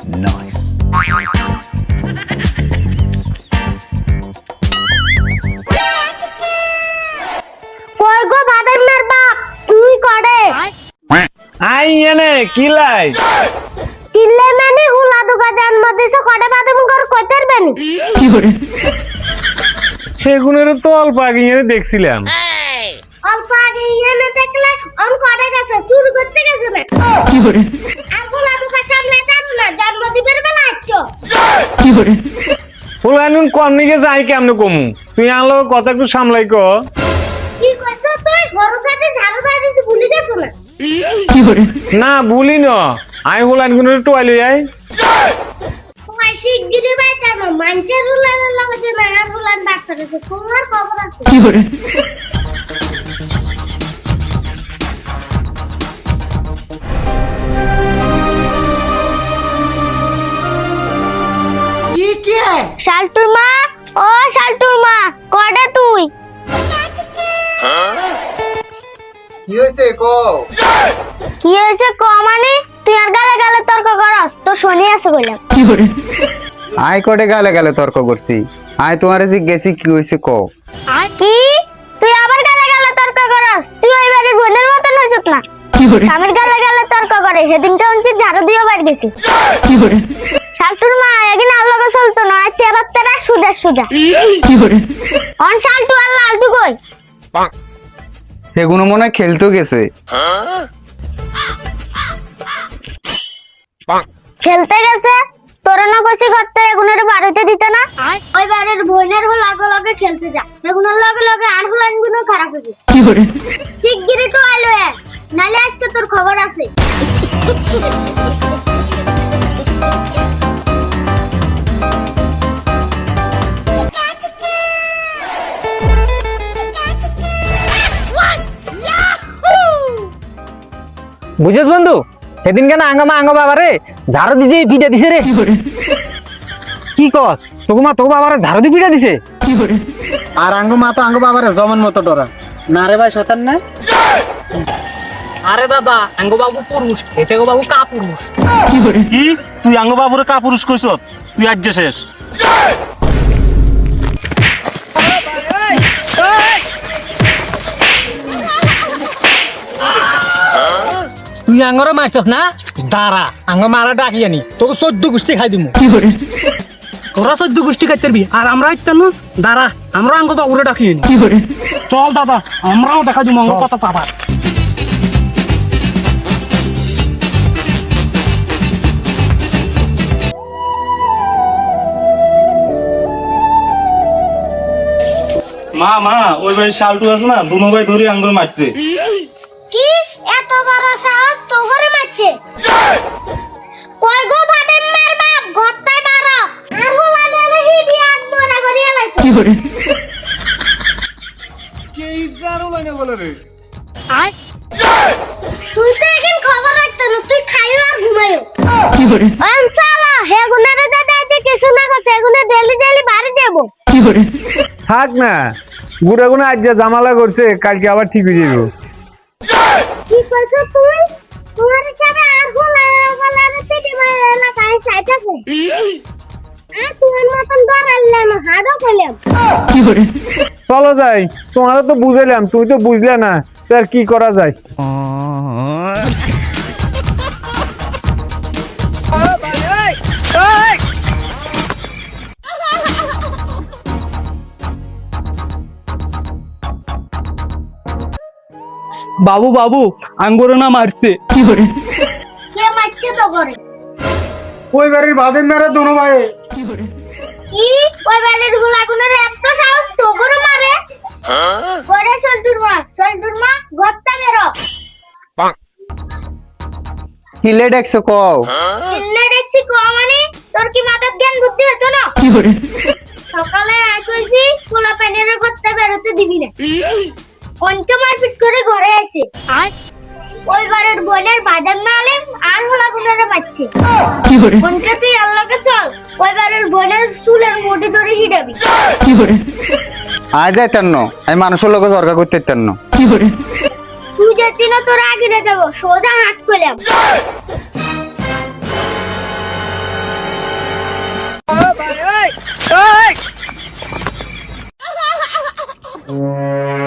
Nice. কই গো বাদামের বাপ তুই করে আই এনে কি লাই কিল্লে মানে হুলা দুগা জন্ম দিছে কড়ে বাদাম কর কইতের বেনি সেগুনের তো অল্প আগে এনে দেখছিলাম। অল্প আগে এনে দেখলে অন কড়ে গেছে শুরু করতে গেছে না আর হুলা দুগা সামনে যান না জন্ম দিবের বেলা আচ্ছো ফুলানুন কম নিকে যাই কেমনে কমু তুই আনলো কথা একটু সামলাই ক। কি কইছ তুই ঘর সাথে ঝাড়ু বাইরে ভুলি গেছ না না ভুলি ন আই ফুলান গুলো টোয়ালি আই তোমার শিগগিরি বাইটা না মানছে হুলার লাগে না আর হুলার ডাক্তার আছে তোমার খবর আছে শালটুর মা ও শালটুর মা কড়ে তুই কি হয়েছে কো? কি হয়েছে ক মানে তুই আর গালে গালে তর্ক করস তো শুনি আছে কইলাম আই কোটে গালে গালে তর্ক করছি। আই তোমারে জিজ্ঞেসি কি হয়েছে কো? কি তুই আবার গালে গালে তর্ক করস তুই ওই বাড়ির বোনের মতন হইছত না আমার গালে গালে তর্ক করে সেদিনটা উনছি ঝাড়ু দিয়ে বাইরে গেছি শালটুর মা একদিন আল্লাহকে চলতো না তেরা তেরা সুদা সুদা অন শালটু আর লালটু কই সেগুলো মনে হয় খেলতে গেছে। খেলতে গেছে তোরা না কইছি করতে এগুনের বাড়িতে দিতে না ওই বাড়ির বোনের লাগে লাগে খেলতে যা এগুনের লগে লগে আর হুলান গুলো খারাপ হয়ে শিগগিরই তো আইলো নালে আজকে তোর খবর আছে বুঝেছ বন্ধু সেদিন কেন আঙ্গামা আঙ্গ বাবারে ঝাড়ু দিয়ে পিঠা দিছে রে কি কস তোকে বাবারে ঝাড়ু দিয়ে পিঠা দিছে আর আঙ্গু মা তো আঙ্গু বাবারে জমন মতো ডরা না রে ভাই শতান না। আরে দাদা আঙ্গো বাবু পুরুষ এতে গো বাবু কা পুরুষ কি তুই আঙ্গ বাবুরে কা পুরুষ কইছ তুই আজ শেষ তুই আঙ্গরে মারছস না দাঁড়া আঙ্গ মারা ডাকি আনি তোকে 14 গুষ্টি খাই দিমু তোরা 14 গুষ্টি খাইতে পারবি আর আমরা ইত্তানো দাঁড়া আমরা আঙ্গ বাবুরে ডাকি আনি চল দাদা আমরাও দেখা দিমু আঙ্গ কথা পাবা। মা মা ওই ভাই শালটু আছে না দুনো ভাই ধরে আঙ্গুর মারছে। কি এত বড় সাহস তো করে মারছে কই গো বাদামের বাপ গত্তায় মারো আর হুলান এলে হিডি আট মনে করিয়া লাইছে কে ইজারো মানে বলে রে তুই তো একদিন খবর রাখতে না তুই খাইও আর ঘুমাইও আনসালা হে গুনারে দাদা আজকে কিছু না করছে এগুনে ডেলি ডেলি বাড়ি দেব থাক না গুড়া গুনা আজ যা জামালা করছে কালকে আবার ঠিক হয়ে যাবে। কি কইছ তুই তোমার সাথে আর হুলারে পেটে মারলা কাই চাইতাছে আর তোমার মতন ডরাইলা না হাড়ও কইলাম চলো যাই তোমারও তো বুঝাইলাম তুই তো বুঝলে না তার কি করা যায়। বাবু বাবু আঙ্গুরে না মারছে কে মারছে তো করে ওই বাড়ির বাদেন মেরে দুনো ভাই কি ওই বাড়ির হুলাগুনের এত সাহস তো করে মারে করে সল্টুর মা গত্তা বেরো কিলে দেখছো কও? ইল্লে দেখছি কো মানে তোর কি মাথার জ্ঞান বুদ্ধি হতো না সকালে কইছি পোলা প্যানের গত্তা বেরোতে দিবি না অনকে মারপিট করে ঘরে আসে ওই বাড়ির বোনের বাদাম নালে আর হুলাগুনের মারছে অনকে তুই আল্লাহকে চল ওই বাড়ির বোনের চুলের মুঠি ধরে হিডাবি আজ যাইতেন না আমি মানুষের লোক জর্গা করতে পারতেন না। তুই যেতি না, তোর আগে যাব সোজা হাত করলাম। আজ যাইতেন না আমি মানুষের লোক জর্গা করতে পারতেন না। তুই যেতি না, তোর আগে যাব সোজা হাত করলাম। কি করে? তুই যেতি না, তোর আগে যাব সোজা হাত করলাম। কি করে? কি Run.